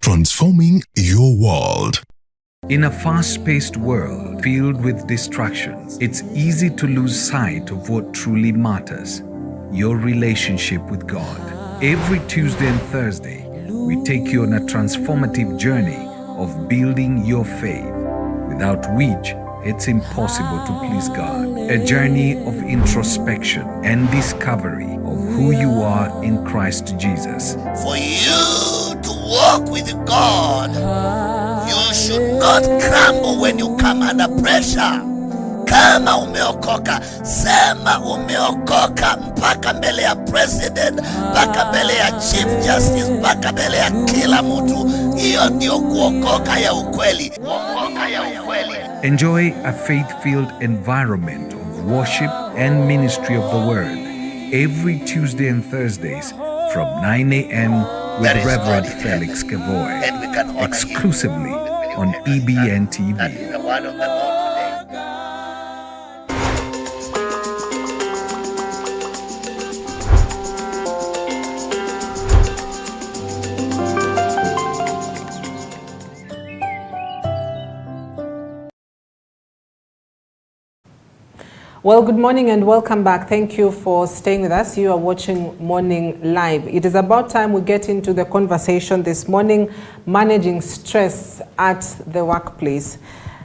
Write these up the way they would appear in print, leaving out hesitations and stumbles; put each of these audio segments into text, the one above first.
transforming your world. In a fast-paced world filled with distractions, it's easy to lose sight of what truly matters: your relationship with God. Every Tuesday and Thursday, we take you on a transformative journey of building your faith, without which it's impossible to please God. A journey of introspection and discovery of who you are in Christ Jesus. For you to walk with God, you should not crumble when you come under pressure. Kama umeokoka, sema umeokoka mpaka mbele ya president, mpaka mbele ya chief justice, mpaka mbele ya kila mtu. Hiyo ndio kuokoka ya ukweli. Kuokoka ya ukweli. Enjoy a faith-filled environment of worship and ministry of the Word every Tuesday and Thursdays from 9 a.m. with Reverend Felix Kevoy, exclusively on EBN TV. That is the word of the Lord today. Well, good morning and welcome back. Thank you for staying with us. You are watching Morning Live. It is about time we get into the conversation this morning, managing stress at the workplace.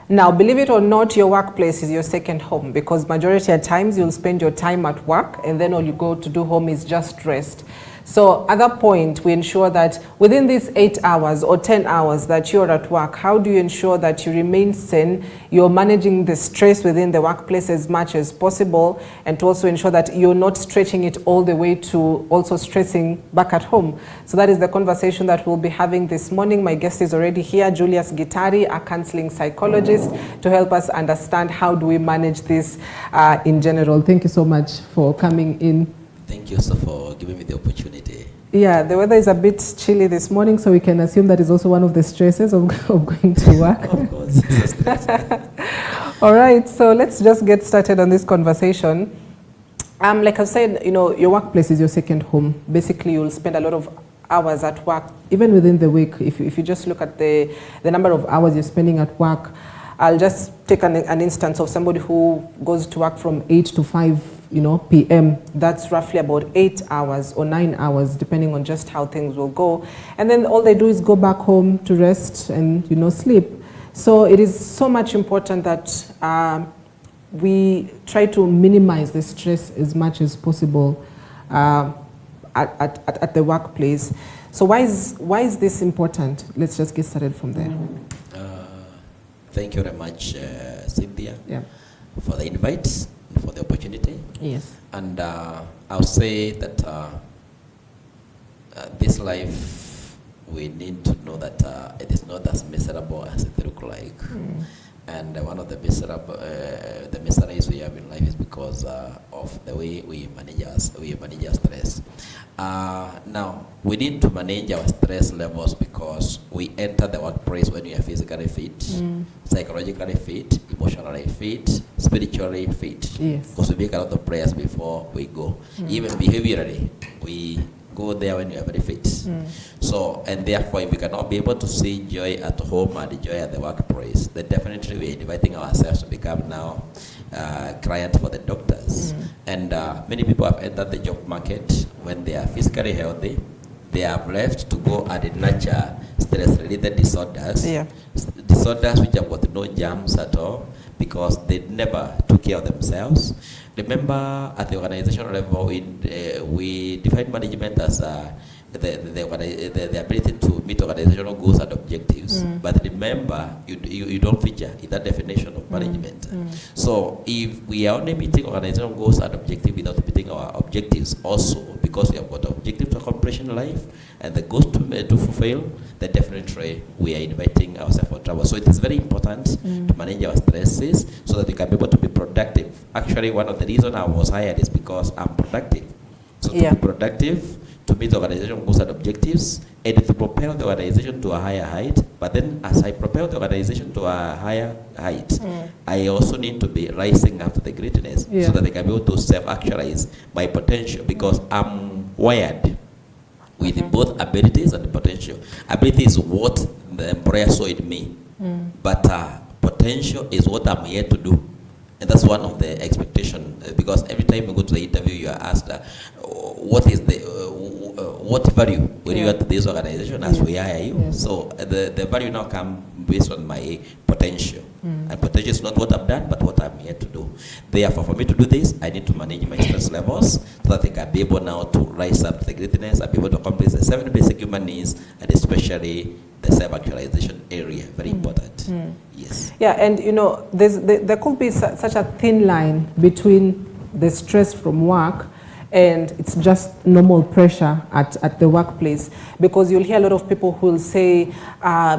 Now, believe it or not, your workplace is your second home, because majority of times you'll spend your time at work and then all you go to do home is just rest. So at that point, we ensure that within these 8 hours or 10 hours that you're at work, how do you ensure that you remain sane, you're managing the stress within the workplace as much as possible, and to also ensure that you're not stretching it all the way to also stressing back at home. So that is the conversation that we'll be having this morning. My guest is already here, Julius Gitari, a counseling psychologist, to help us understand how do we manage this in general. Thank you so much for coming in. Thank you, sir, for giving me the opportunity. Yeah, the weather is a bit chilly this morning, so we can assume that is also one of the stresses of going to work. Of course, it's a stress. All right, so let's just get started on this conversation. Like I said, you know, your workplace is your second home. Basically, you'll spend a lot of hours at work, even within the week. If you just look at the number of hours you're spending at work, I'll just take an instance of somebody who goes to work from 8 to 5 p.m. That's roughly about 8 hours or 9 hours, depending on just how things will go. And then all they do is go back home to rest and, sleep. So it is so much important that we try to minimize the stress as much as possible at the workplace. So why is this important? Let's just get started from there. Thank you very much, Cynthia, for the invite, for the opportunity. Yes. And I'll say that this life, we need to know that it is not as miserable as it looks like. And one of the miseries we have in life is because of the way we manage our stress. Now, we need to manage our stress levels because we enter the workplace when we are physically fit, psychologically fit, emotionally fit, spiritually fit. Yes. Because we make a lot of prayers before we go. Even behaviorally, we go there when we are very fit. So, and therefore, if we cannot be able to see joy at home and joy at the workplace, then definitely we are inviting ourselves to become now clients for the doctors. And many people have entered the job market when they are physically healthy. They have left to go and nurture stress-related disorders. Disorders which have got no germs at all because they never took care of themselves. Remember, at the organizational level, we define management as the ability to meet organizational goals and objectives. But remember, you don't feature in that definition of management. So if we are only meeting organizational goals and objectives without meeting our objectives also, because we have got objectives to accomplish in life and the goals to fulfill, then definitely we are inviting ourselves for trouble. So it is very important to manage our stresses so that we can be able to be productive. Actually, one of the reasons I was hired is because I'm productive. So to be productive, to meet organizational goals and objectives, and to propel the organization to a higher height. But then as I propel the organization to a higher height, I also need to be rising up to the greatness so that I can be able to self-actualize my potential, because I'm wired with both abilities and potential. Ability is what the employer saw in me, but potential is what I'm here to do. And that's one of the expectations, because every time you go to the interview, you are asked, what is the, what value when you get to this organization as we hire you? Yes. So the value now comes based on my potential. And potential is not what I've done, but what I'm here to do. Therefore, for me to do this, I need to manage my stress levels so that I can be able now to rise up to the greatness and be able to accomplish the 7 basic human needs, and especially the self-actualization area. Very important. Yes. Yeah, and you know, there could be such a thin line between the stress from work and it's just normal pressure at the workplace, because you'll hear a lot of people who will say,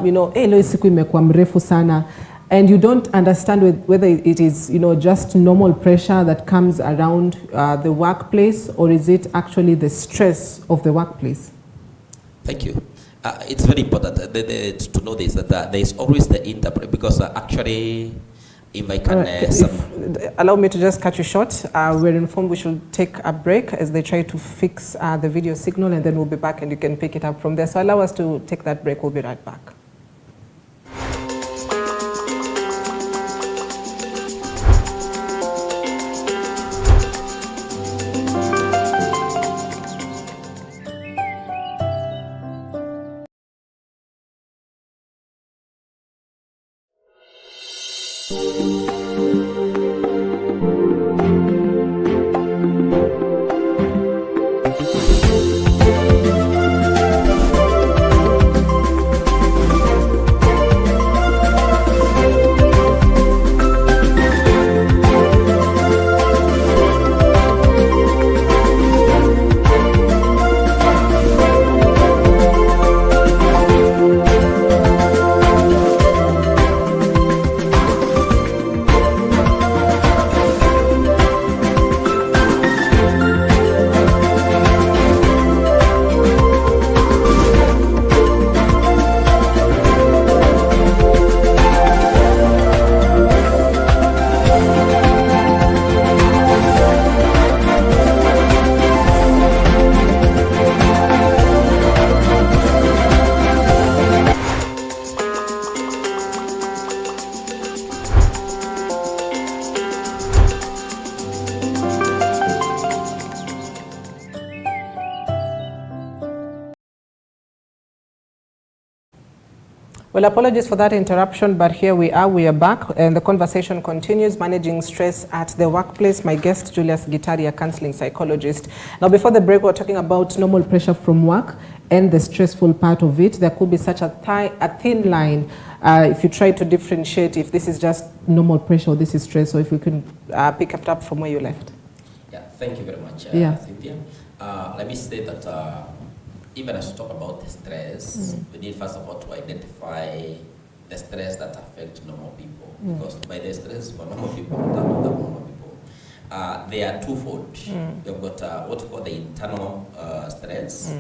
you know, hey, leo siku imekuwa mrefu sana, and you don't understand whether it is, you know, just normal pressure that comes around the workplace, or is it actually the stress of the workplace? Thank you. It's very important to know this, that there is always the interplay, because actually, if I can... allow me to just cut you short. We're informed we should take a break as they try to fix the video signal, and then we'll be back and you can pick it up from there. So allow us to take that break. We'll be right back. Well, apologies for that interruption, but here we are back, and the conversation continues, managing stress at the workplace. My guest, Julius Gitari, a counseling psychologist. Now, before the break, we were talking about normal pressure from work and the stressful part of it. There could be such a thin line if you try to differentiate if this is just normal pressure or this is stress, or if we can pick it up from where you left. Yeah, thank you very much, Cynthia. Let me say that even as we talk about the stress, we need first of all to identify the stress that affects normal people. Because by the stress for normal people, not normal people, they are twofold. You've got what we call the internal stress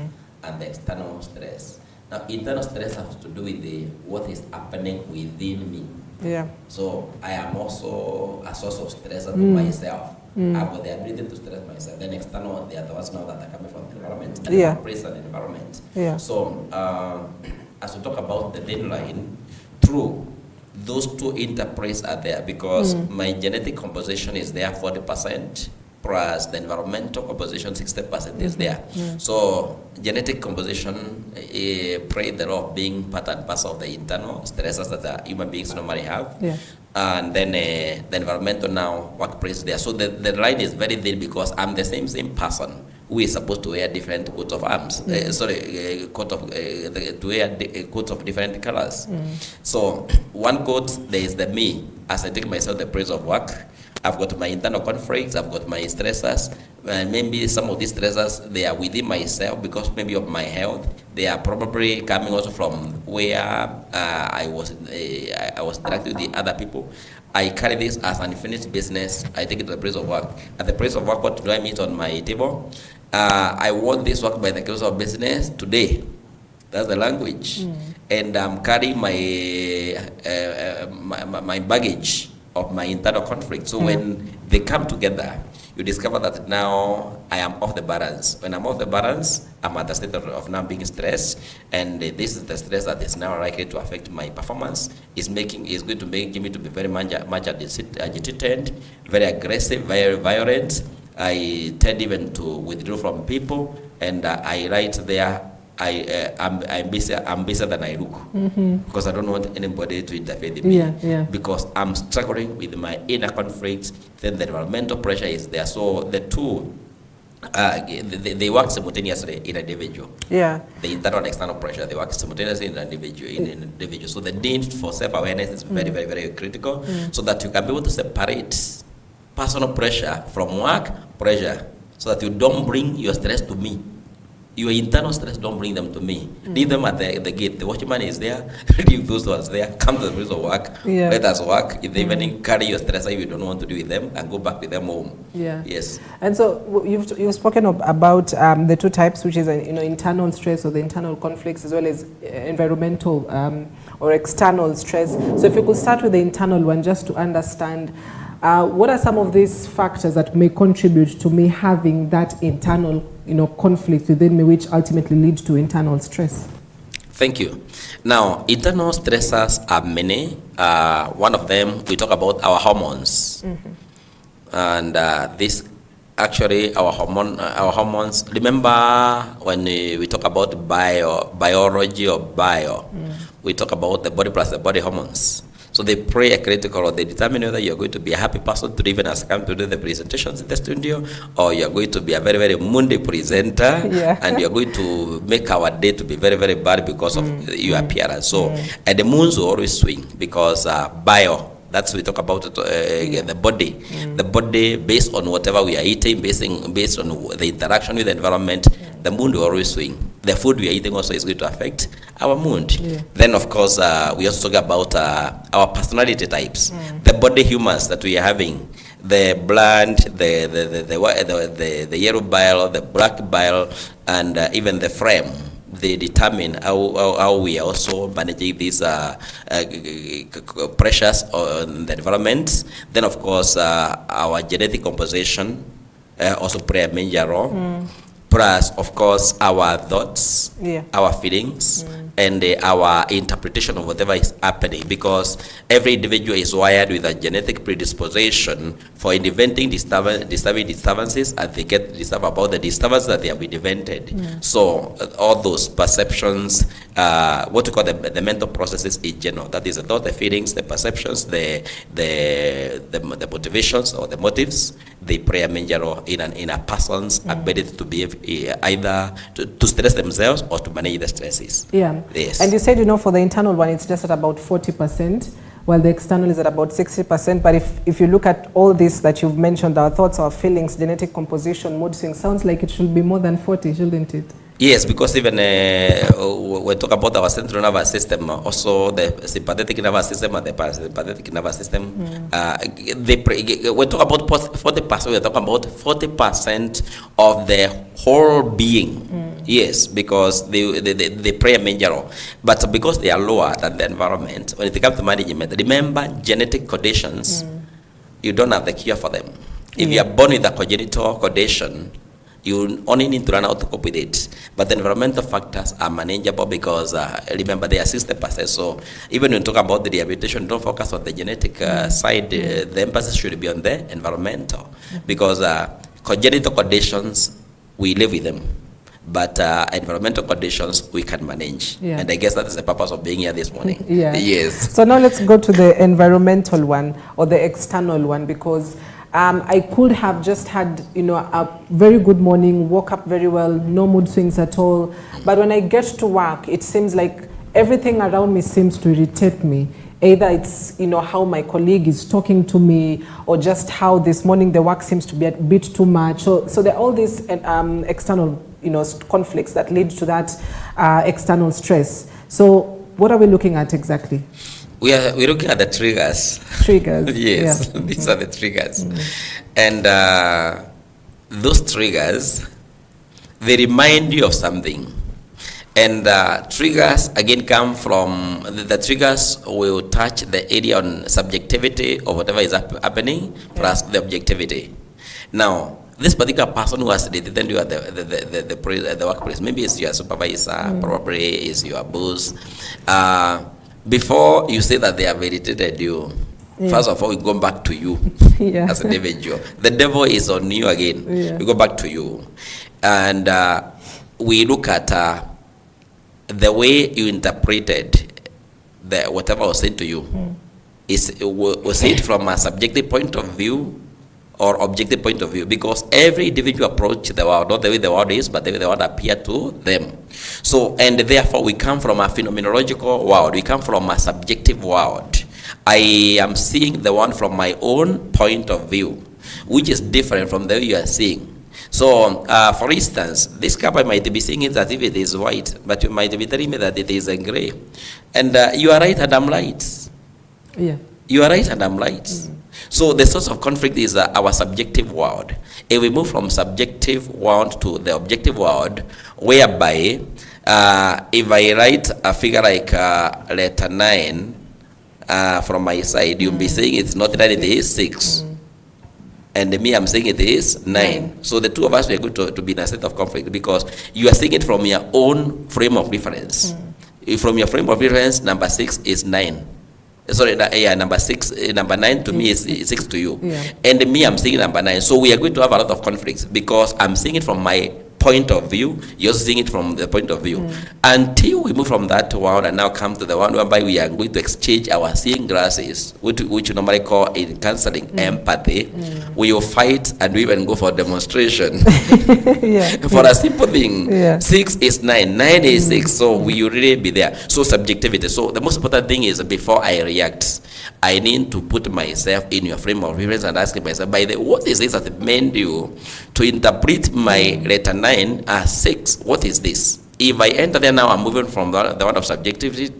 and the external stress. Now, internal stress has to do with what is happening within me. Yeah. So I am also a source of stress to myself. I've got the ability to stress myself. Then external, they are the ones now that are coming from the environment. And praise and environment. Yeah. So as we talk about the thin line, true, those two interplays are there because my genetic composition is there 40%, plus the environmental composition 60% is there. So genetic composition plays the role of being part and parcel of the internal stresses that human beings normally have. Yeah. And then the environmental now workplace there. So the line is very thin because I'm the same person who is supposed to wear different coats of arms. To wear coats of different colors. So one coat, there is the me, as I take myself the praise of work. I've got my internal conflicts, I've got my stressors, and maybe some of these stressors, they are within myself because maybe of my health. They are probably coming also from where I was interacting with the other people. I carry this as an unfinished business. I take it to the place of work. At the place of work, what do I meet on my table? I want this work by the close of business today. That's the language. And I'm carrying my baggage of my internal conflict. So when they come together, you discover that now I am off the balance. When I'm off the balance, I'm at the state of now being stressed, and this is the stress that is now likely to affect my performance. Is going to make me to be very much agitated, very aggressive, very violent. I tend even to withdraw from people, and I write there, I'm busier than I look, because I don't want anybody to interfere with me, because I'm struggling with my inner conflict. Then the environmental pressure is there. So the two, they work simultaneously in an individual. The internal and external pressure, they work simultaneously in an individual. So the need for self-awareness is very, very, very critical, so that you can be able to separate personal pressure from work pressure, so that you don't bring your stress to me. Your internal stress, don't bring them to me. Leave them at the gate. The watchman is there. Leave those ones there. Come to the place of work. Let us work. If they even carry your stress, if you don't want to do with them, and go back with them home. Yes. And so you've spoken about the two types, which is internal stress or the internal conflicts, as well as environmental or external stress. So if you could start with the internal one, just to understand. What are some of these factors that may contribute to me having that internal, conflict within me, which ultimately leads to internal stress? Thank you. Now, internal stressors are many. One of them, we talk about our hormones, and this actually our hormones. Remember when we talk about biology or we talk about the body plus the body hormones. So they play a critical role. They determine whether you're going to be a happy person to even as come to do the presentations in the studio, or you're going to be a very, very moody presenter, and you're going to make our day to be very, very bad because of your appearance. So, and the moons will always swing because that's we talk about it, the body. The body, based on whatever we are eating, based on the interaction with the environment, the mood will always swing. The food we are eating also is going to affect our mood. Then, of course, we also talk about our personality types, the body humors that we are having, the bland, the yellow bile, the black bile, and even the frame. They determine how we are also managing these pressures on the environment. Then, of course, our genetic composition also play a major role. Plus, of course, our thoughts, our feelings, and our interpretation of whatever is happening, because every individual is wired with a genetic predisposition for inventing disturbing disturbances, and they get disturbed about the disturbance that they have invented. So all those perceptions, what we call the mental processes in general, that is the thought, the feelings, the perceptions, the motivations or the motives, they play a major role in a person's ability to behave, either to stress themselves or to manage the stresses. Yes. And you said, for the internal one, it's just at about 40%, while the external is at about 60%. But if you look at all this that you've mentioned, our thoughts, our feelings, genetic composition, mood swings, sounds like it should be more than 40, shouldn't it? Yes, because even we talk about our central nervous system, also the sympathetic nervous system and the parasympathetic nervous system. We talk about 40%. We talk about 40% of the whole being. Yes, because they play a major role. But because they are lower than the environment, when it comes to management, remember genetic conditions, you don't have the cure for them. If you are born with a congenital condition, you only need to learn how to cope with it. But the environmental factors are manageable because, remember, they assist the process. So even when you talk about the rehabilitation, don't focus on the genetic side. The emphasis should be on the environmental. Because congenital conditions, we live with them. But environmental conditions, we can manage. And I guess that is the purpose of being here this morning. Yes. So now let's go to the environmental one or the external one, because I could have just had, a very good morning, woke up very well, no mood swings at all. But when I get to work, it seems like everything around me seems to irritate me. Either it's, how my colleague is talking to me, or just how this morning the work seems to be a bit too much. So there are all these external, conflicts that lead to that external stress. So what are we looking at exactly? We're looking at the triggers. Triggers. Yes, these are the triggers. And those triggers, they remind you of something. And triggers again come from the triggers will touch the area on subjectivity or whatever is happening plus the objectivity. Now, this particular person who has detained you at the workplace, maybe it's your supervisor, probably is your boss. Before you say that they have irritated you, first of all, we go back to you as an individual. The devil is on you again. We go back to you. And we look at the way you interpreted whatever was said to you. Was it from a subjective point of view or objective point of view? Because every individual approach the world, not the way the world is, but the way the world appear to them. So, and therefore we come from a phenomenological world. We come from a subjective world. I am seeing the one from my own point of view, which is different from the way you are seeing. So, for instance, this cup I might be seeing it as if it is white, but you might be telling me that it is gray. And you are right and I'm right. Yeah. You are right and I'm right. So the source of conflict is our subjective world. If we move from subjective world to the objective world, whereby if I write a figure like letter 9 from my side, you'll be saying it's not 9, it is 6. And me, I'm saying it is 9. So the two of us, we are going to be in a state of conflict because you are seeing it from your own frame of reference. From your frame of reference, number 6 is 9. Sorry, number 6, number 9 to me is 6 to you. And me, I'm seeing number 9. So we are going to have a lot of conflicts because I'm seeing it from my point of view, you're seeing it from the point of view. Until we move from that world and now come to the one whereby we are going to exchange our seeing glasses, which we normally call in counseling empathy. We will fight and we even go for demonstration. For a simple thing, 6 is 9, 9 is 6, so we will really be there. So subjectivity. So the most important thing is before I react, I need to put myself in your frame of reference and ask myself, by the way, what is this that made you to interpret my letter 9 as 6? What is this? If I enter there now, I'm moving from the one of subjectivity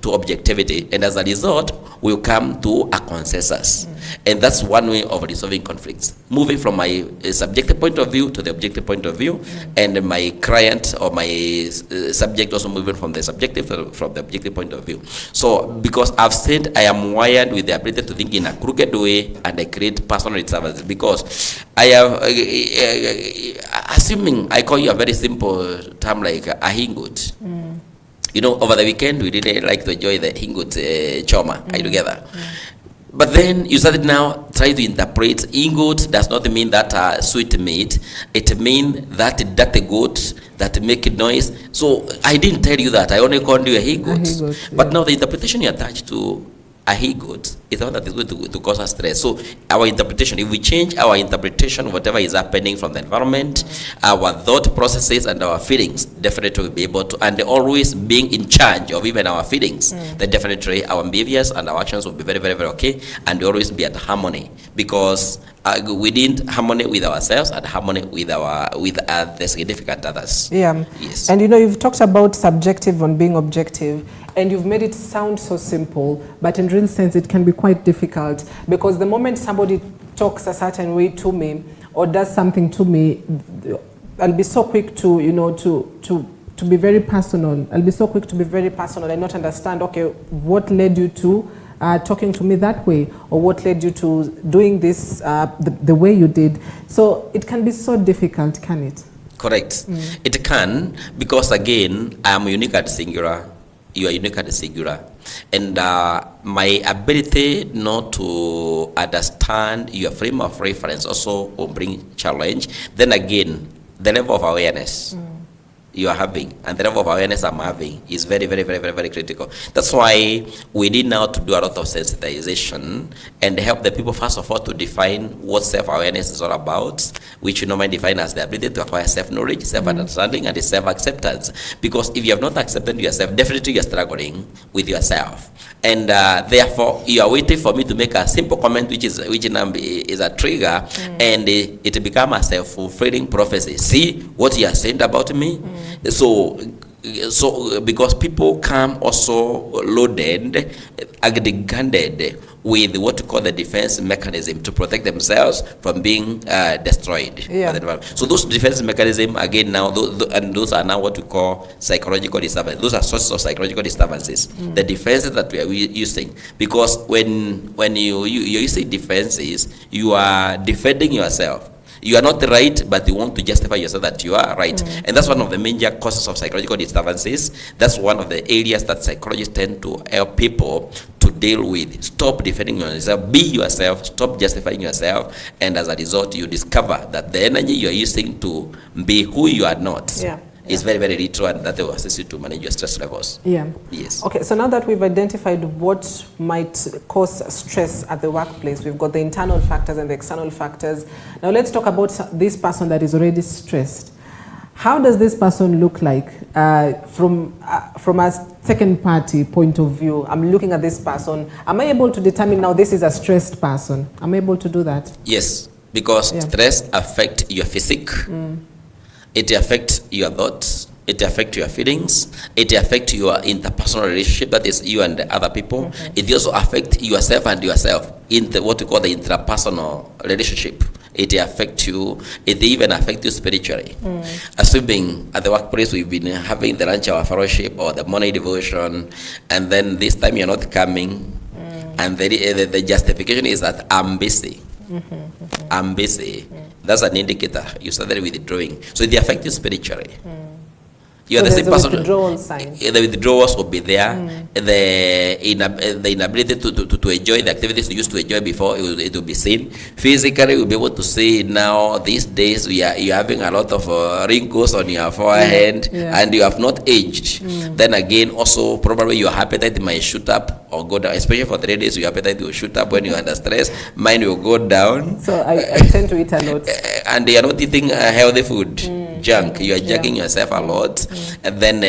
to objectivity. And as a result, we'll come to a consensus. And that's one way of resolving conflicts. Moving from my subjective point of view to the objective point of view, and my client or my subject also moving from the subjective from the objective point of view. So, because I've said I am wired with the ability to think in a crooked way, and I create personal disturbance because I have, assuming I call you a very simple term like a hingut. You know, over the weekend we really like to enjoy the hingut choma together. But then you started now trying to interpret hingut does not mean that sweet meat. It means that dirty goat that make noise. So I didn't tell you that. I only called you a hingut. But now the interpretation you attach to a he-goat is the one that is going to cause us stress. So our interpretation, if we change our interpretation, whatever is happening from the environment, our thought processes and our feelings, definitely will be able to, and always being in charge of even our feelings, then definitely our behaviors and our actions will be very, very, very okay, and always be at harmony, because we need harmony with ourselves and harmony with the significant others. Yes. And you know, you've talked about subjective and being objective, and you've made it sound so simple, but in real sense it can be quite difficult, because the moment somebody talks a certain way to me or does something to me, I'll be so quick to, you know, to be very personal. I'll be so quick to be very personal and not understand, okay, what led you to talking to me that way, or what led you to doing this the way you did. So it can be so difficult, can it? Correct. It can, because again, I am unique and singular. You are unique and singular. And my ability not to understand your frame of reference also will bring challenge. Then again, the level of awareness you are having and the level of awareness I'm having is very, very, very, very, very critical. That's why we need now to do a lot of sensitization and help the people, first of all, to define what self-awareness is all about, which you normally define as the ability to acquire self-knowledge, self-understanding, and self-acceptance. Because if you have not accepted yourself, definitely you are struggling with yourself. And therefore, you are waiting for me to make a simple comment, which is a trigger, and it becomes a self-fulfilling prophecy. See what you are saying about me? So so because people come also loaded, aggravated with what we call the defense mechanism to protect themselves from being destroyed. Yeah. So those defense mechanism again now, and those are now what we call psychological disturbances. Those are sources of psychological disturbances. The defenses that we are using, because when you're using defenses, you are defending yourself. You are not right, but you want to justify yourself that you are right. And that's one of the major causes of psychological disturbances. That's one of the areas that psychologists tend to help people to deal with. Stop defending yourself, be yourself, stop justifying yourself, and as a result, you discover that the energy you are using to be who you are not is very, very little, and that will assist you to manage your stress levels. Yeah. Yes. Okay, so now that we've identified what might cause stress at the workplace, we've got the internal factors and the external factors. Now let's talk about this person that is already stressed. How does this person look like from a second party point of view? I'm looking at this person. Am I able to determine now this is a stressed person? Am I able to do that? Yes, because stress affects your physique. It affects your thoughts, it affects your feelings, it affects your interpersonal relationship, that is you and the other people. It also affects yourself and yourself in what we call the interpersonal relationship. It affects you, it even affects you spiritually. Assuming at the workplace we've been having the lunch hour fellowship or the morning devotion, and then this time you're not coming, and the justification is that I'm busy. I'm busy. That's an indicator. You started withdrawing. So they affect you spiritually. You are the same person. Withdrawal sign. The withdrawals will be there. The inability to enjoy the activities you used to enjoy before, it will be seen. Physically, you'll be able to see now these days you're having a lot of wrinkles on your forehead and you have not aged. Then again, also probably your appetite might shoot up or go down, especially for the ladies. Your appetite will shoot up when you're under stress. Mine will go down. So I tend to eat a lot. And they are not eating healthy food. Junk. You are junking yourself a lot. And then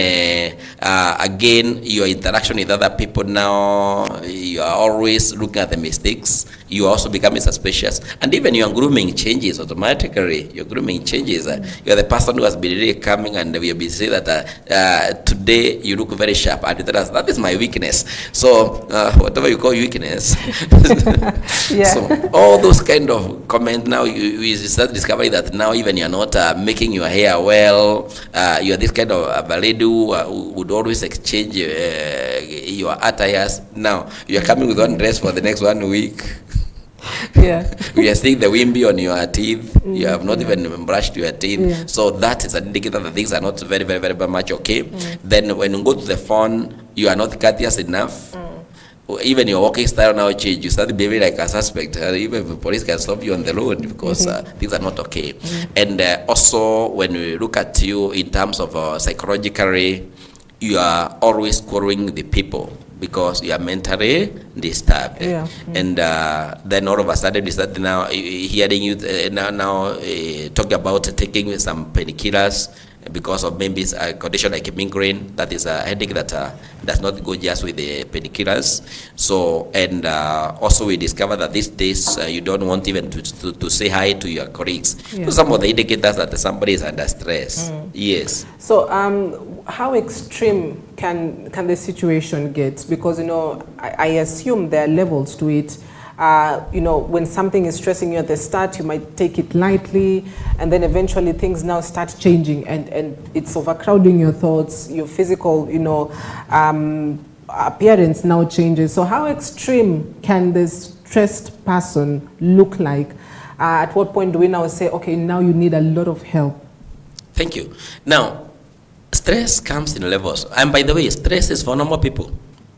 again, your interaction with other people now, you are always looking at the mistakes. You are also becoming suspicious. And even your grooming changes automatically. Your grooming changes. You are the person who has been really coming, and we have been saying that today you look very sharp. And that is my weakness. So whatever you call weakness. So all those kind of comments now, you start discovering that now even you're not making your hair well. You are this kind of a lady who would always exchange your attires. Now you are coming with one dress for the next 1 week. We are seeing the wimpy on your teeth. You have not even brushed your teeth. So that is an indicator that things are not very, very, very much okay. Then when you go to the phone, you are not courteous enough. Even your walking style now change. You start behaving like a suspect. Even the police can stop you on the road because things are not okay. And also, when we look at you in terms of psychologically, you are always quarreling with the people because you are mentally disturbed. And then all of a sudden, you start now hearing you talk about taking some painkillers because of maybe a condition like migraine, that is a headache that does not go just with the painkillers. So, and also we discover that these days you don't want even to say hi to your colleagues. So some of the indicators that somebody is under stress. Yes. So, how extreme can the situation get? Because, I assume there are levels to it. When something is stressing you at the start, you might take it lightly, and then eventually things now start changing, and it's overcrowding your thoughts, your physical, appearance now changes. So how extreme can this stressed person look like? At what point do we now say, okay, now you need a lot of help? Thank you. Now, stress comes in levels. And by the way, stress is for normal people.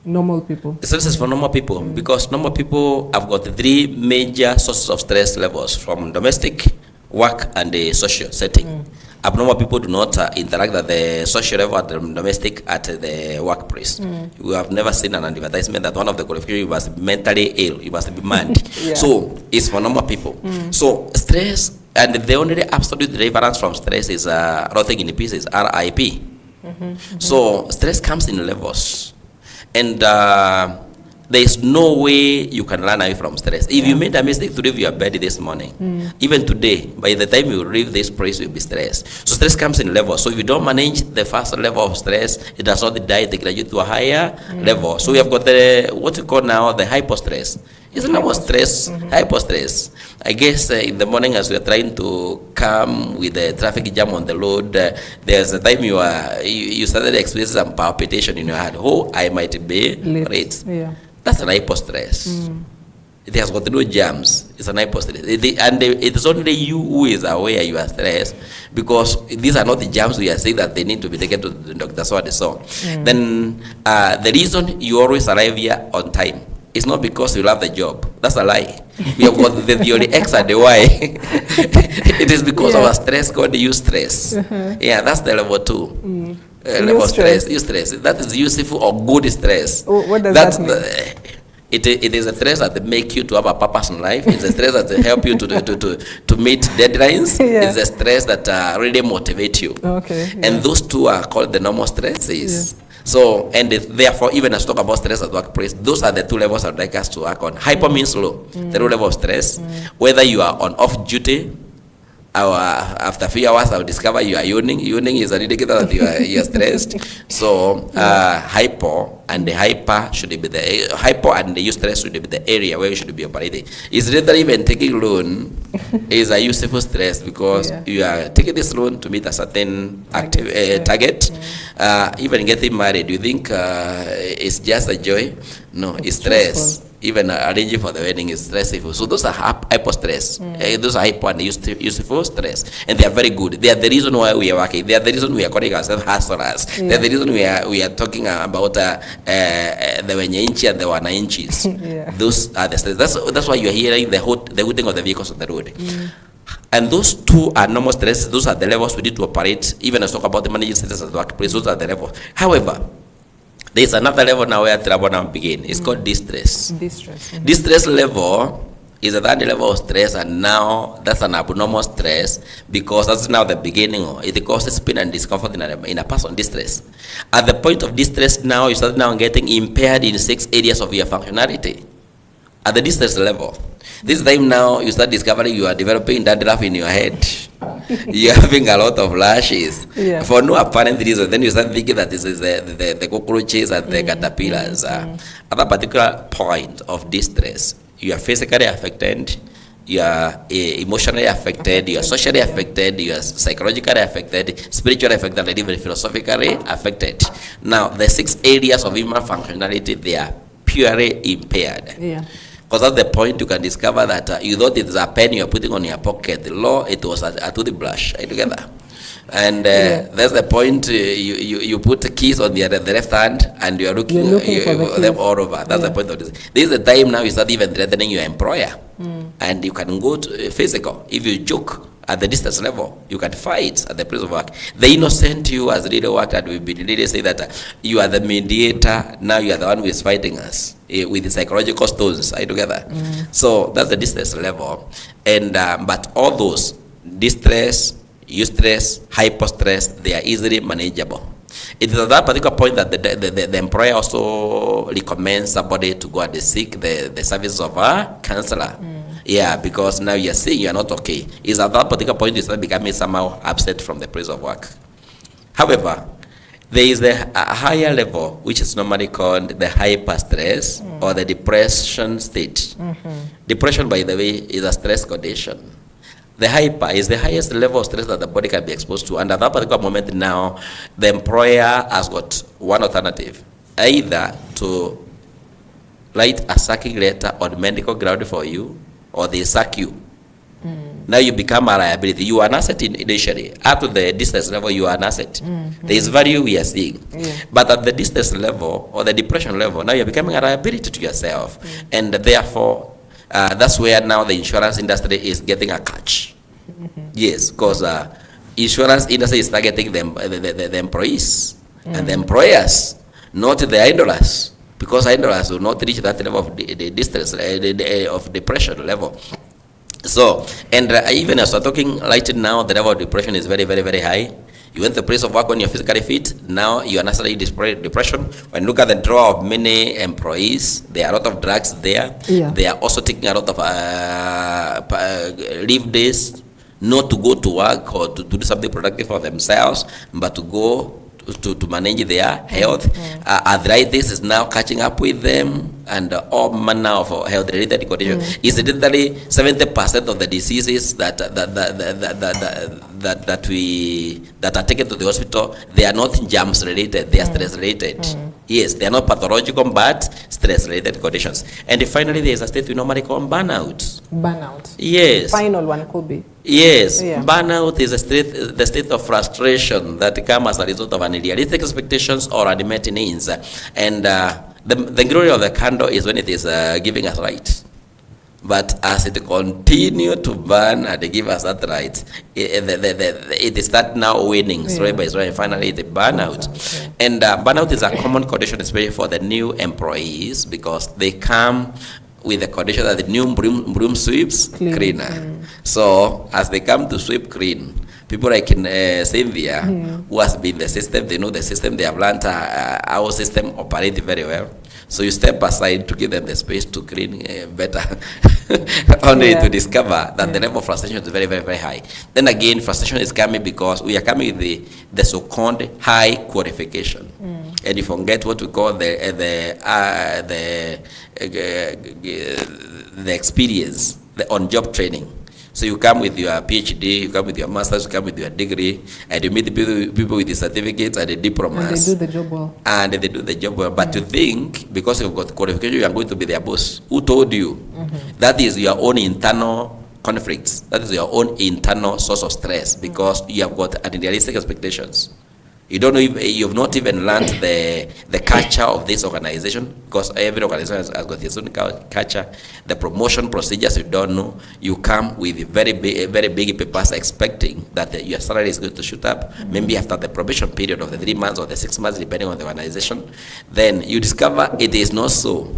Normal people. Stress is for normal people because normal people have got 3 major sources of stress levels: from domestic, work, and the social setting. Abnormal people do not interact at the social level, at the domestic, at the workplace. You have never seen an advertisement that one of the qualifications, you must be mentally ill, you must be mad. So it's for normal people. So stress, and the only absolute deliverance from stress is rotting in pieces, RIP. So stress comes in levels. And there is no way you can run away from stress. If you made a mistake to leave your bed this morning, even today, by the time you leave this place, you'll be stressed. So stress comes in levels. So if you don't manage the first level of stress, it does not die, they graduate to a higher level. So we have got the what we call now the hypostress. It's not stress, hypostress. I guess in the morning as we are trying to come with the traffic jam on the road, there's a time you started experiencing some palpitation in your heart. Oh, I might be late. Yeah. That's an hypostress. It has got no jams. It's an hypostress. And it is only you who is aware you are stressed, because these are not the jams we are saying that they need to be taken to the doctor, so and so. Then the reason you always arrive here on time, it's not because you love the job. That's a lie. We have got the theory X and the Y. It is because of a stress called eustress. Yeah, that's the level 2. Level of stress. Eustress. That is useful or good stress. Oh, what does that mean? It is a stress that make you to have a purpose in life. It's a stress that help you to meet deadlines. It's a stress that really motivate you. Okay. And those two are called the normal stresses. So, and therefore, even as we talk about stress at workplace, those are the 2 levels I'd like us to work on. Hyper means low, the low level of stress. Whether you are on off duty, or after a few hours, I'll discover you are yawning. Yawning is an indicator that you are stressed. So, hypo and the hyper should be the hypo and the eustress should be the area where you should be operating. Is rather even taking loan is a useful stress, because you are taking this loan to meet a certain target. Even getting married, you think it's just a joy? No, it's stress. Even arranging for the wedding is stressful. So those are hypostress. Those are hypo and useful stress, and they are very good. They are the reason why we are working. They are the reason we are calling ourselves hustlers. They are the reason we are talking about the wenye inchi and the wana inchis. Those are the stress. That's why you are hearing the hooting of the vehicles on the road. And those 2 are normal stresses. Those are the levels we need to operate. Even as we talk about the managing stress at the workplace, those are the levels. However, there is another level now where trouble now begin. It's called distress. Distress level is a third level of stress, and now that's an abnormal stress, because that's now the beginning. It causes pain and discomfort in a person. Distress. At the point of distress, now you start now getting impaired in 6 areas of your functionality. At the distress level, this time now you start discovering you are developing dandruff in your head. You're having a lot of lashes for no apparent reason. Then you start thinking that this is the cockroaches and the caterpillars. At a particular point of distress, you are physically affected, you are emotionally affected, you are socially affected, you are psychologically affected, spiritually affected, and even philosophically affected. Now, the 6 areas of human functionality, they are purely impaired. Because at the point you can discover that you thought it's a pen you're putting on your pocket. The law, it was a toothbrush together. And that's the point you put the keys on the left hand and you're looking for them all over. That's the point of this. This is the time now you start even threatening your employer. And you can go to physical. If you joke at the distance level, you can fight at the place of work. The innocent you has really worked, and we really say that you are the mediator. Now you are the one who is fighting us with the psychological stones together. So that's the distress level. And but all those distress, eustress, hypostress, they are easily manageable. It is at that particular point that the employer also recommends somebody to go and seek the services of a counselor. Yeah, because now you're saying you're not okay. It's at that particular point you start becoming somehow upset from the place of work. However, there is a higher level, which is normally called the hyperstress or the depression state. Depression, by the way, is a stress condition. The hyper is the highest level of stress that the body can be exposed to. And at that particular moment now, the employer has got one alternative. Either to write a sacking letter on medical ground for you, or they sack you. Now you become a liability. You are an asset initially. Up to the distance level, you are an asset. There is value we are seeing. But at the distance level or the depression level, now you're becoming a liability to yourself. And therefore, that's where now the insurance industry is getting a catch. Yes, because insurance industry is targeting the employees and the employers, not the idlers. Because idlers will not reach that level of the distance of depression level. So, and even as we're talking right now, the level of depression is very, very, very high. You went to the place of work when you're physically fit. Now you are naturally depression. When you look at the draw of many employees, there are a lot of drugs there. Yeah. They are also taking a lot of leave days, not to go to work or to do something productive for themselves, but to go to manage their health. Arthritis is now catching up with them, and all manner of health-related conditions. Incidentally, 70% of the diseases that are taken to the hospital, they are not germs related; they are stress related. Yes, they are not pathological, but stress-related conditions. And finally, there is a state we normally call burnout. Burnout. Yes. Final one could be. Yes, Yeah. burnout is the state of frustration that comes as a result of unrealistic expectations or unmet needs. And the glory of the candle is when it is giving us light. But as it continues to burn and give us that light, it starts now waning, story by story, and finally the burnout. Okay. And burnout is a common condition, especially for the new employees, because they come with the condition that the new broom sweeps cleaner. So as they come to sweep clean, people like Cynthia, who has been in the system, they know the system, they have learned our system operates very well. So you step aside to give them the space to clean better, only to discover that the level of frustration is very, very, very high. Then again, frustration is coming because we are coming with the so-called high qualification. And you forget what we call the experience, the on-job training. So you come with your PhD, you come with your master's, you come with your degree, and you meet the people with the certificates and the diplomas. And they do the job well. And they do the job well. But you think, because you've got qualification, you are going to be their boss. Who told you? That is your own internal conflicts. That is your own internal source of stress, because you have got unrealistic expectations. You don't know if you've not even learned the culture of this organization, because every organization has got its own culture. The promotion procedures you don't know. You come with very big papers expecting that your salary is going to shoot up. Maybe after the probation period of the 3 months or the 6 months, depending on the organization. Then you discover it is not so.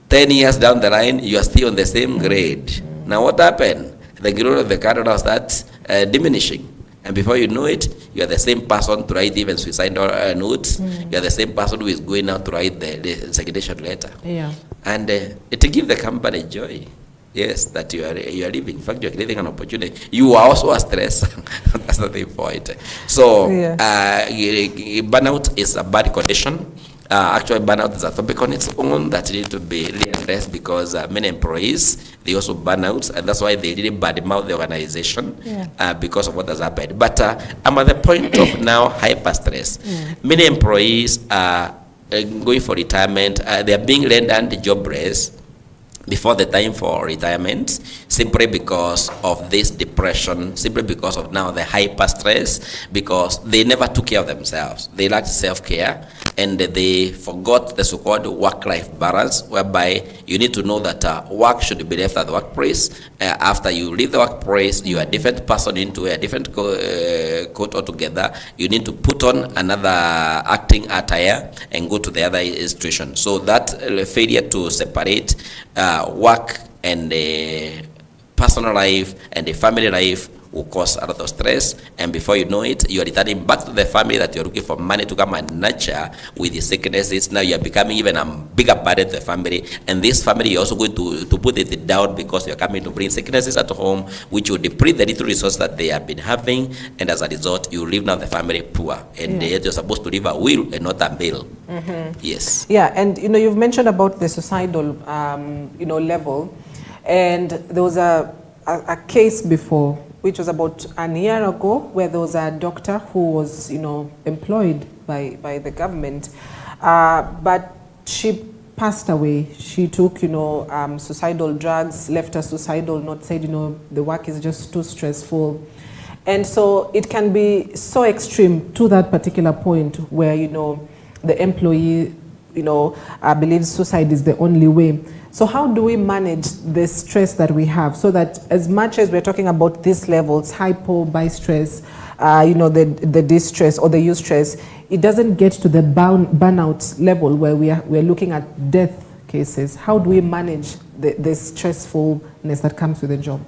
10 years down the line, you are still on the same grade. Now what happened? The grade of the cardinal starts diminishing. And before you know it, you are the same person to write even suicidal notes. You are the same person who is going out to write the resignation letter. Yeah. And it gives the company joy. Yes, that you are living. In fact, you are creating an opportunity. You are also a stress. That's the thing for it. So, burnout is a bad condition. Actually, burnout is a topic on its own that needs to be really addressed, because many employees, they also burn out, and that's why they really badmouth the organization because of what has happened. But I'm at the point of now hyper stress. Many employees are going for retirement. They are being rendered jobless before the time for retirement, simply because of this depression, simply because of now the hyper stress, because they never took care of themselves. They lacked self-care, and they forgot the so-called work-life balance, whereby you need to know that work should be left at the workplace. After you leave the workplace, you are a different person, into a different coat altogether. You need to put on another acting attire and go to the other institution. So that failure to separate work and the personal life and the family life will cause a lot of stress, and before you know it, you are returning back to the family that you're looking for money to come and nurture with the sicknesses. Now you are becoming even a bigger burden to the family, and this family you're also going to put it down, because you're coming to bring sicknesses at home, which will deplete the little resource that they have been having, and as a result, you leave now the family poor, and you're supposed to leave a will and not a bill. Yes. Yeah, and you've mentioned about the suicidal level, and there was a case before, which was about a year ago, where there was a doctor who was, employed by the government, but she passed away. She took, suicidal drugs, left her suicidal note, said, the work is just too stressful. And so it can be so extreme to that particular point where, the employee, believes suicide is the only way. So how do we manage the stress that we have, so that as much as we're talking about these levels, hypo, bi-stress, the distress or the eustress, it doesn't get to the burnout level where we're looking at death cases? How do we manage the stressfulness that comes with the job?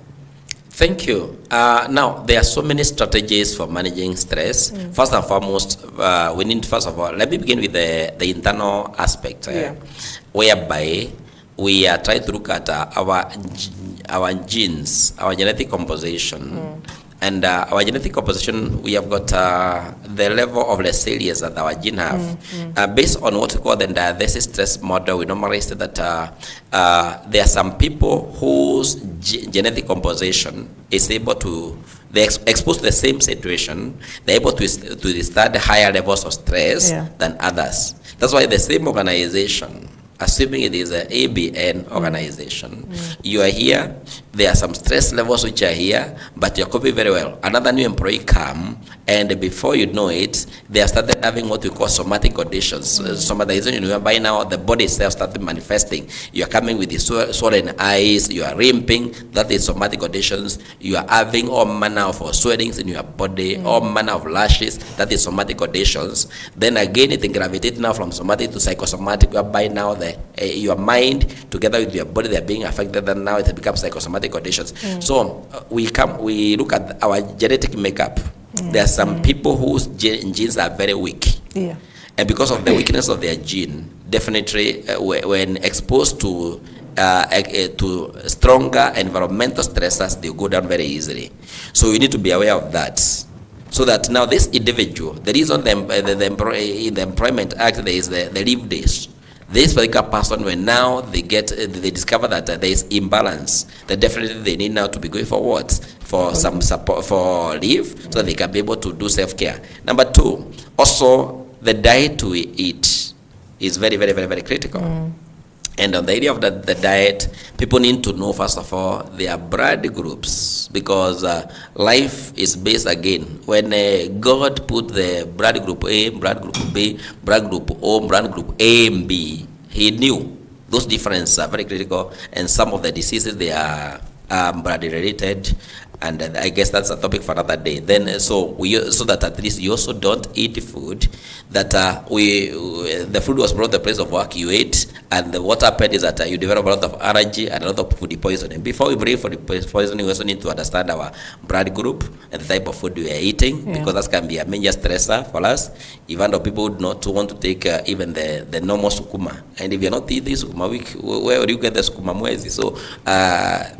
Thank you. Now, there are so many strategies for managing stress. First and foremost, we need, first of all, let me begin with the internal aspect, whereby we are trying to look at our genes, our genetic composition. And our genetic composition, we have got the level of resilience that our gene have. Based on what we call the diathesis stress model, we normally say that there are some people whose genetic composition is able to, they're exposed to the same situation, they're able to withstand higher levels of stress than others. That's why the same organization, assuming it is an EBN organization, you are here, there are some stress levels which are here, but you're coping very well. Another new employee come, and before you know it, they have started having what we call somatic conditions. Somatization, whereby now the body itself started manifesting. You are coming with the swollen eyes, you are rimping, that is somatic conditions. You are having all manner of swellings in your body, all manner of lashes, that is somatic conditions. Then again, it gravitates now from somatic to psychosomatic, whereby now your mind together with your body, they are being affected, and now it becomes psychosomatic conditions. So we look at our genetic makeup. There are some people whose genes are very weak, and because of the weakness of their gene, definitely when exposed to stronger environmental stressors, they go down very easily. So we need to be aware of that. So that now this individual, the reason in the Employment Act there is the leave days. This particular person, when now they discover that there is imbalance, that definitely they need now to be going forward for some support for leave, so that they can be able to do self-care. Number two, also the diet we eat is very, very, very, very critical. And on the area of the diet, people need to know, first of all, their blood groups, because life is based, again, when God put the blood group A, blood group B, blood group O, blood group A and B, he knew those differences are very critical, and some of the diseases, they are blood related, and I guess that's a topic for another day. Then so that at least you also don't eat food that the food was brought to the place of work, you ate, and what happened is that you develop a lot of allergy and a lot of food poisoning. Before we bring for the poisoning, we also need to understand our blood group and the type of food we are eating, because that can be a major stressor for us. Even though people would not want to take even the normal sukuma, and if you're not eating sukuma, where do you get the sukuma mwezi? So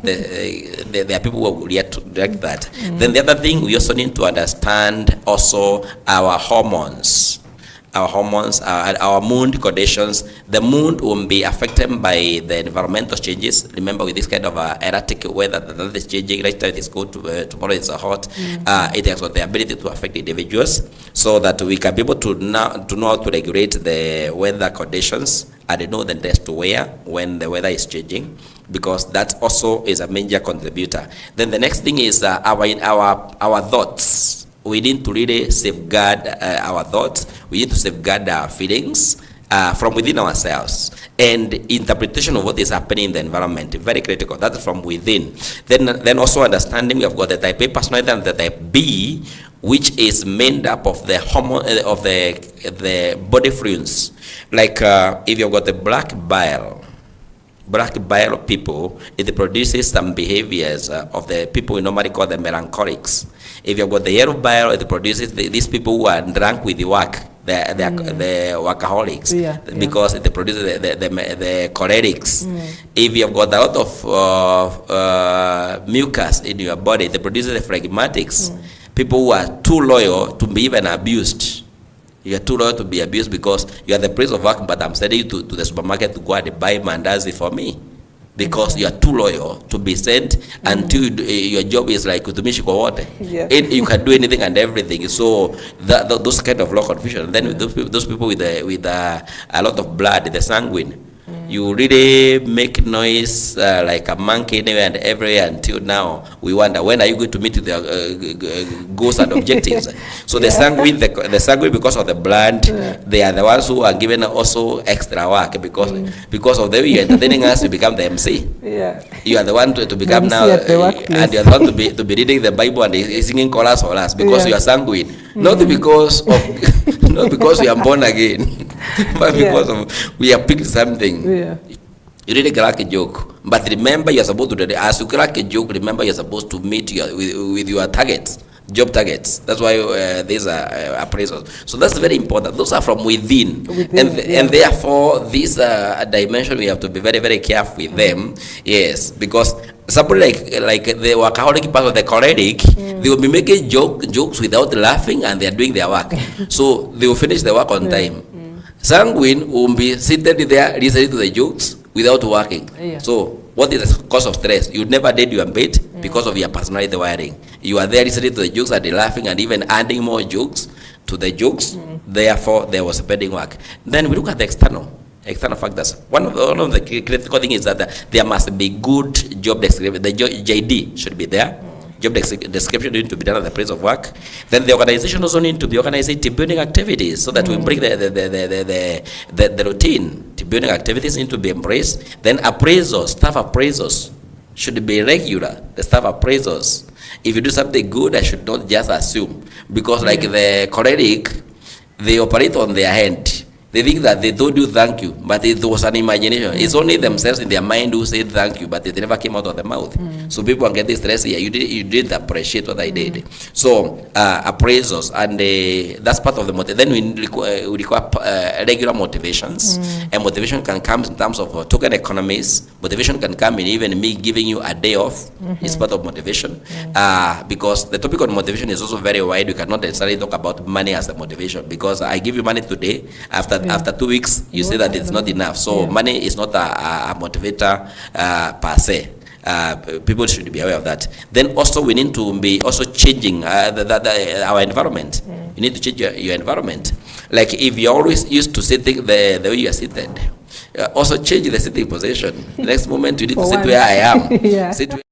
there are people who will react like that. Then the other thing, we also need to understand also our hormones. Our mood conditions. The mood will be affected by the environmental changes. Remember, with this kind of erratic weather that is changing, right now it is cold, tomorrow it's hot. It has got the ability to affect individuals, so that we can be able to know how to regulate the weather conditions and know the dress to wear when the weather is changing, because that also is a major contributor. Then the next thing is our thoughts. We need to really safeguard our thoughts. We need to safeguard our feelings from within ourselves. And interpretation of what is happening in the environment, very critical. That's from within. Then also understanding we have got the type A personality and the type B, which is made up of the hormone of the body fluids. Like if you've got the black bile people, it produces some behaviors of the people we normally call the melancholics. If you've got the yellow bile, it produces these people who are drunk with the work, the workaholics, because it produces the cholerics. If you've got a lot of mucus in your body, it produces the phlegmatics. People who are too loyal to be even abused. You are too loyal to be abused because you are the place of work, but I'm sending you to the supermarket to go and buy mandazi for me. Because you are too loyal to be sent until your job is like utumishi kwa wote. You can do anything and everything. So those kind of law confusion. Then with those people with a lot of blood, the sanguine, you really make noise like a monkey anywhere and everywhere until now. We wonder, when are you going to meet the goals and objectives? So the sanguine, because of the blood, they are the ones who are given also extra work because of the way you're entertaining us, you become the MC. You are the one to become now, and you are the one to be reading the Bible and singing chorus for us because you are sanguine, not because of not because we are born again. But because of we have picked something. You really crack a joke, but remember you're supposed to, as you crack a joke, remember you're supposed to meet with your targets, job targets. That's why these are appraisals. So that's very important. Those are from within. And therefore this dimension, we have to be very, very careful with them. Yes, because somebody like the workaholic part of the choleric, they will be making jokes without laughing, and they are doing their work. So they will finish the work on time. Sanguine will be seated there listening to the jokes without working. So what is the cause of stress? You never did your bed because of your personality wiring. You are there listening to the jokes and laughing and even adding more jokes to the jokes. Therefore, there was a pending work. Then we look at the external factors. One of the critical things is that there must be good job description. The JD should be there. Job description need to be done at the place of work. Then the organization also need to be organizing team building activities so that we bring the routine. Team building activities need to be embraced. Then appraisals, staff appraisals should be regular. The staff appraisals. If you do something good, I should not just assume, because like the choleric, they operate on their hand. They think that they told you thank you, but it was an imagination. It's only themselves in their mind who said thank you, but it never came out of the mouth. So people are getting stressed here. You didn't appreciate what I did. So appraisals, and that's part of the motivation. Then we require regular motivations, and motivation can come in terms of token economies. Motivation can come in even me giving you a day off. It's part of motivation, because the topic on motivation is also very wide. We cannot necessarily talk about money as the motivation, because I give you money today, after 2 weeks you say that it's not enough. So money is not a motivator per se. People should be aware of that. Then also we need to be also changing our environment. You need to change your environment. Like if you always used to sit the way you are seated, also change the sitting position. Next moment you need to sit where I am. Sit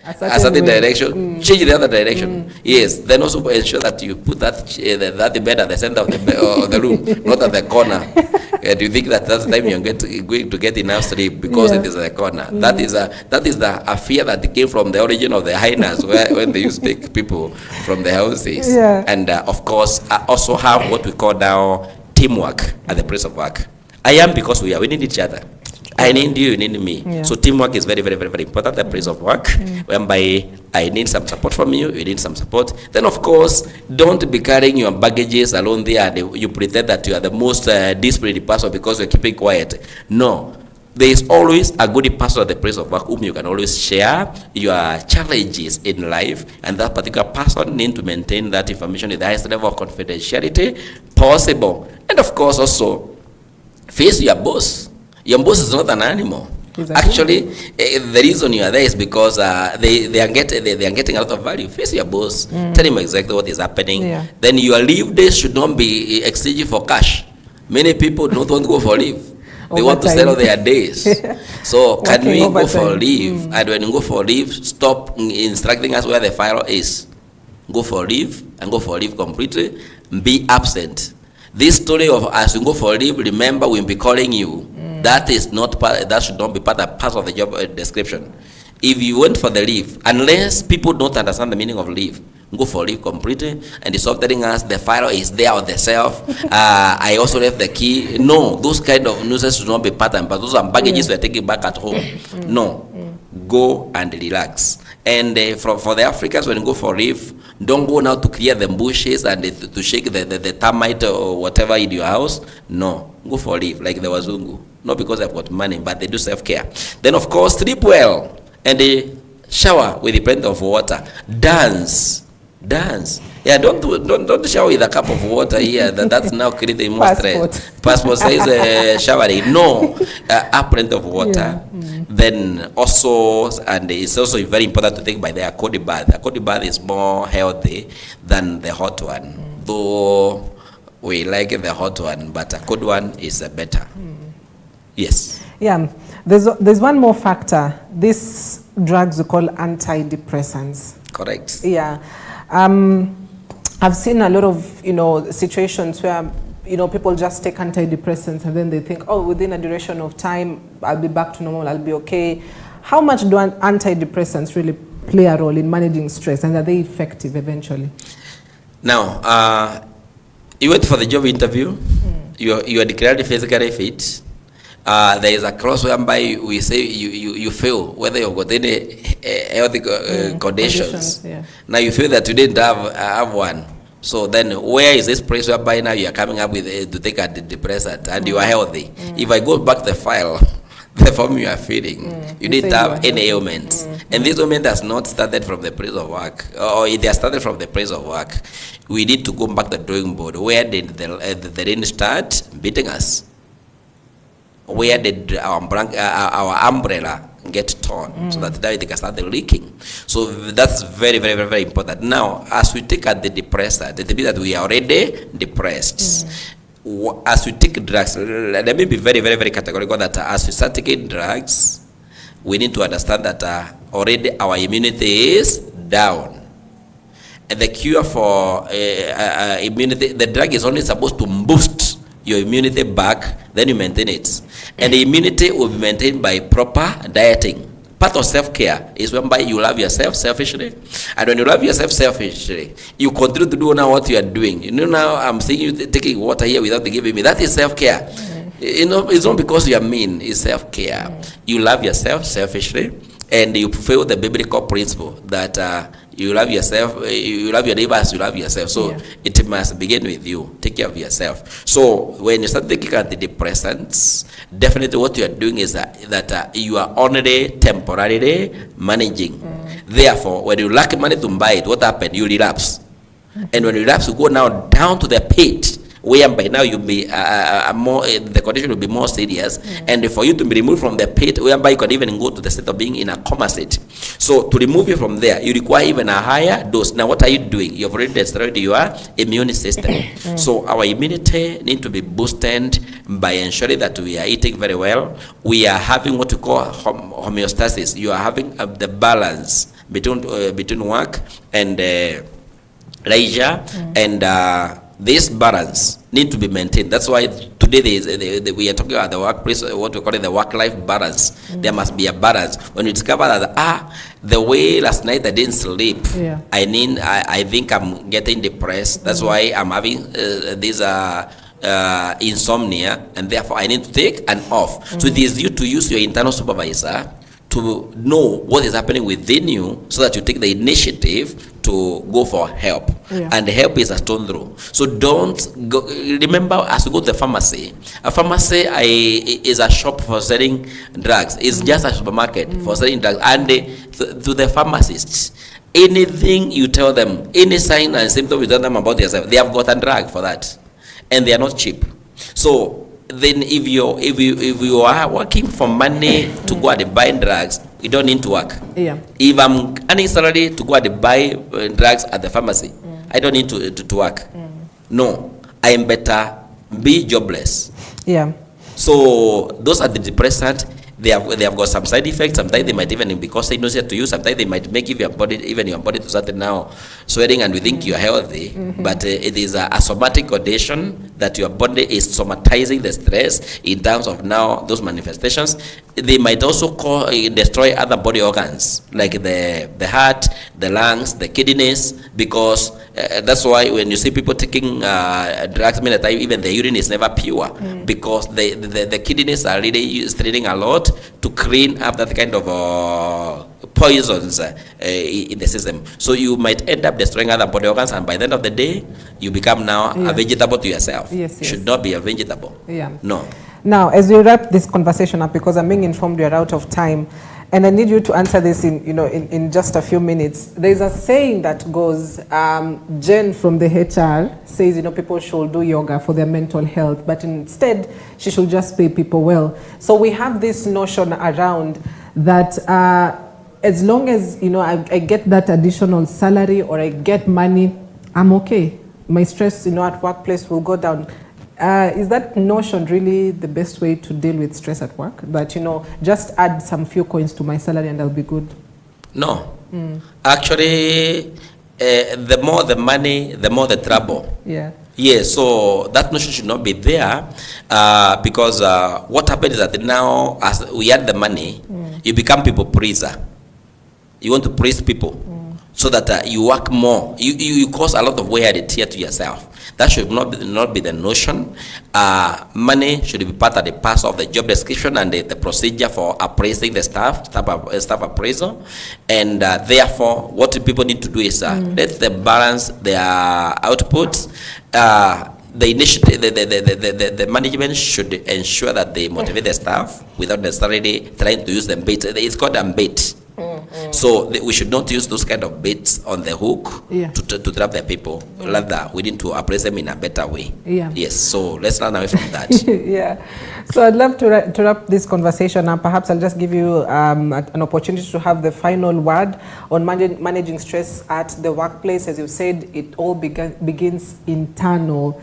a certain direction, change the other direction. Yes, then also ensure that you put that bed at the center of the room, not at the corner. Do you think that that's the time you're going to get enough sleep because it is at the corner? That is a fear that came from the origin of the hyenas, when they used to take people from the houses. And of course, also have what we call now teamwork at the place of work. I am because we need each other. I need you, you need me. So teamwork is very, very, very, very important at the place of work, whereby I need some support from you, you need some support. Then of course, don't be carrying your baggages alone there and you pretend that you are the most disciplined person because you're keeping quiet. No. There is always a good person at the place of work whom you can always share your challenges in life, and that particular person needs to maintain that information with the highest level of confidentiality possible. And of course also, face your boss. Your boss is not an animal. Exactly. Actually, the reason you are there is because they are getting a lot of value. Face your boss. Tell him exactly what is happening. Then your leave days should not be exchanged for cash. Many people don't want to go for leave. They want to settle their days. So can we go for leave? And when you go for leave, stop instructing us where the file is. Go for leave and go for leave completely. Be absent. This story of as you go for leave, remember we'll be calling you. That is not part. That should not be part of the job description. If you went for the leave, unless people don't understand the meaning of leave, go for leave completely, and it's not telling us the file is there on the shelf. I also left the key. No, those kind of news should not be part and but those are baggages we're taking back at home. No, go and relax. And for the Africans, when you go for leave, don't go now to clear the bushes and to shake the termite or whatever in your house. No, go for leave like the Wazungu. Not because they've got money, but they do self-care. Then of course, sleep well and shower with plenty of water. Dance. Yeah, don't shower with a cup of water here. That's now creating more stress. Passport says showering. No, plenty of water. Then also, and it's also very important to think by the cold bath. A cold bath is more healthy than the hot one. Though we like the hot one, but a cold one is better. Yes. Yeah. There's one more factor. These drugs we call antidepressants. Correct. Yeah. I've seen a lot of situations where people just take antidepressants and then they think, oh, within a duration of time I'll be back to normal, I'll be okay. How much do antidepressants really play a role in managing stress, and are they effective eventually? Now, You went for the job interview. You are declared physically fit. There is a clause whereby we say you fail whether you've got any healthy conditions. Yeah. Now you feel that you didn't have one. So then where is this place whereby now you are coming up with to take a depressant and you are healthy? If I go back the file, the form you are feeding, you didn't have any ailments. And this ailment has not started from the place of work, or it has started from the place of work. We need to go back to the drawing board. Where did the rain start beating us? Where did our umbrella get torn so that they can start leaking? So that's very, very, very, very important. Now, as we take the depressant, it means that we are already depressed. As we take drugs, let me be very, very, very categorical that as we start taking drugs, we need to understand that already our immunity is down. And the cure for immunity, the drug is only supposed to boost your immunity back, then you maintain it. And the immunity will be maintained by proper dieting. Part of self-care is whereby you love yourself selfishly. And when you love yourself selfishly, you continue to do now what you are doing. You know, now I'm seeing you taking water here without giving me. That is self-care. You know, it's not because you are mean, it's self-care. You love yourself selfishly, and you fulfill the biblical principle that you love yourself, you love your neighbor as you love yourself. So it must begin with you. Take care of yourself. So when you start taking antidepressants, definitely what you are doing is that you are only temporarily managing. Therefore, when you lack money to buy it, what happens? You relapse. And when you relapse, you go now down to the pit, where by now you'll be the condition will be more serious, and for you to be removed from the pit, whereby you can even go to the state of being in a coma state. So to remove you from there, you require even a higher dose. Now what are you doing? You've already destroyed your immune system. So our immunity need to be boosted by ensuring that we are eating very well. We are having what we call homeostasis. You are having the balance between work and leisure, and this balance need to be maintained. That's why today we are talking about the workplace, what we call it the work-life balance. There must be a balance. When you discover that the way last night I didn't sleep, I think I'm getting depressed. That's why I'm having this insomnia, and therefore I need to take an off. So it is you to use your internal supervisor to know what is happening within you, so that you take the initiative to go for help. And help is a stone throw. So don't go. Remember, as you go to the pharmacy, a pharmacy is a shop for selling drugs. It's just a supermarket for selling drugs. And to the pharmacists, anything you tell them, any sign and symptom you tell them about yourself, they have got a drug for that, and they are not cheap. So then if you are working for money to go and buy drugs, you don't need to work. If I'm earning salary to go and buy drugs at the pharmacy, I don't need to work. No, I am better be jobless. So those are the depressant. They have got some side effects. Sometimes they might even be causing nausea to you. Sometimes they might make your body to start now sweating, and we think you are healthy, but it is a somatic condition that your body is somatizing the stress in terms of now those manifestations. They might also destroy other body organs like the heart, the lungs, the kidneys, because that's why when you see people taking drugs, many times even the urine is never pure, because the kidneys are really straining a lot to clean up that kind of poisons in the system. So you might end up destroying other body organs, and by the end of the day, you become now a vegetable to yourself. You should not be a vegetable. No. Now, as we wrap this conversation up, because I'm being informed you're out of time, and I need you to answer this in just a few minutes. There's a saying that goes, Jen from the HR says, people should do yoga for their mental health, but instead she should just pay people well. So we have this notion around that as long as, I get that additional salary or I get money, I'm okay. My stress, at workplace will go down. Is that notion really the best way to deal with stress at work? That, just add some few coins to my salary and I'll be good? No. Actually, the more the money, the more the trouble. So that notion should not be there, because what happens is that now, as we add the money, you become people pleaser. You want to praise people, so that you work more. You cause a lot of wear and tear to yourself. That should not be the notion. Money should be part of the parcel of the job description and the procedure for appraising the staff appraisal. And therefore, what people need to do is let them balance their outputs. The initiative, the management should ensure that they motivate the staff without necessarily trying to use them baits. It's called them bait. So we should not use those kind of baits on the hook to trap the people. Rather, we need to appraise them in a better way. Yes. So let's run away from that. So I'd love to wrap this conversation up. Perhaps I'll just give you an opportunity to have the final word on managing stress at the workplace. As you said, it all begins internal.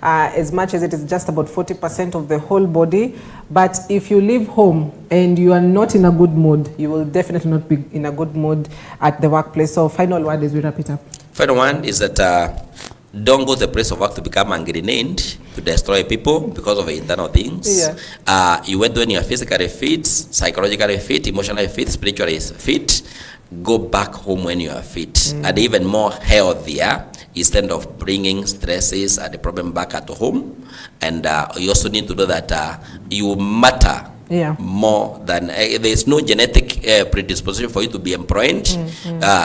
As much as it is just about 40% of the whole body. But if you leave home and you are not in a good mood, you will definitely not be in a good mood at the workplace. So final word as we wrap it up. Final one is that don't go to the place of work to become angry-named, to destroy people because of internal things. You went when you are physically fit, psychologically fit, emotionally fit, spiritually fit. Go back home when you are fit and even more healthier, instead of bringing stresses and the problem back at home. And you also need to know that you matter more than there's no genetic predisposition for you to be employed.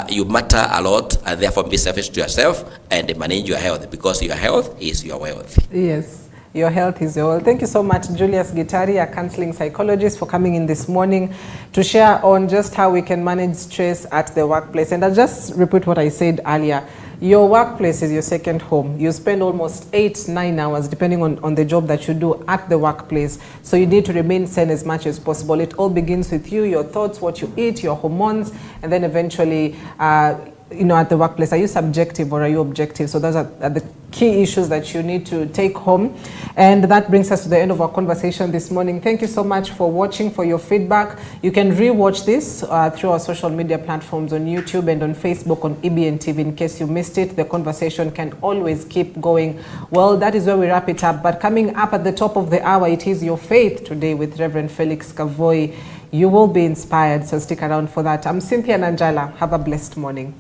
You matter a lot, and therefore be selfish to yourself and manage your health, because your health is your wealth. Yes. Your health is your wealth. Thank you so much, Julius Gitari, a counseling psychologist, for coming in this morning to share on just how we can manage stress at the workplace. And I'll just repeat what I said earlier. Your workplace is your second home. You spend almost 8-9 hours, depending on the job that you do at the workplace. So you need to remain sane as much as possible. It all begins with you, your thoughts, what you eat, your hormones, and then eventually at the workplace, are you subjective or are you objective? So those are the key issues that you need to take home. And that brings us to the end of our conversation this morning. Thank you so much for watching, for your feedback. You can re-watch this through our social media platforms on YouTube and on Facebook on EBN TV in case you missed it. The conversation can always keep going. Well, that is where we wrap it up. But coming up at the top of the hour, it is Your Faith today with Reverend Felix Kavoi. You will be inspired, so stick around for that. I'm Cynthia Nanjala. Have a blessed morning.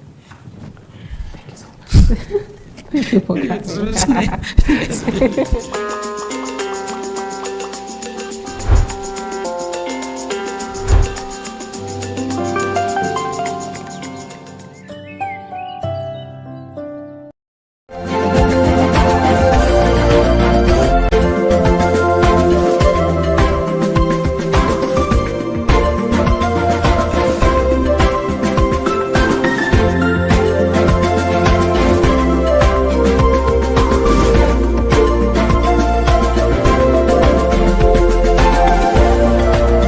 Thank you for coming.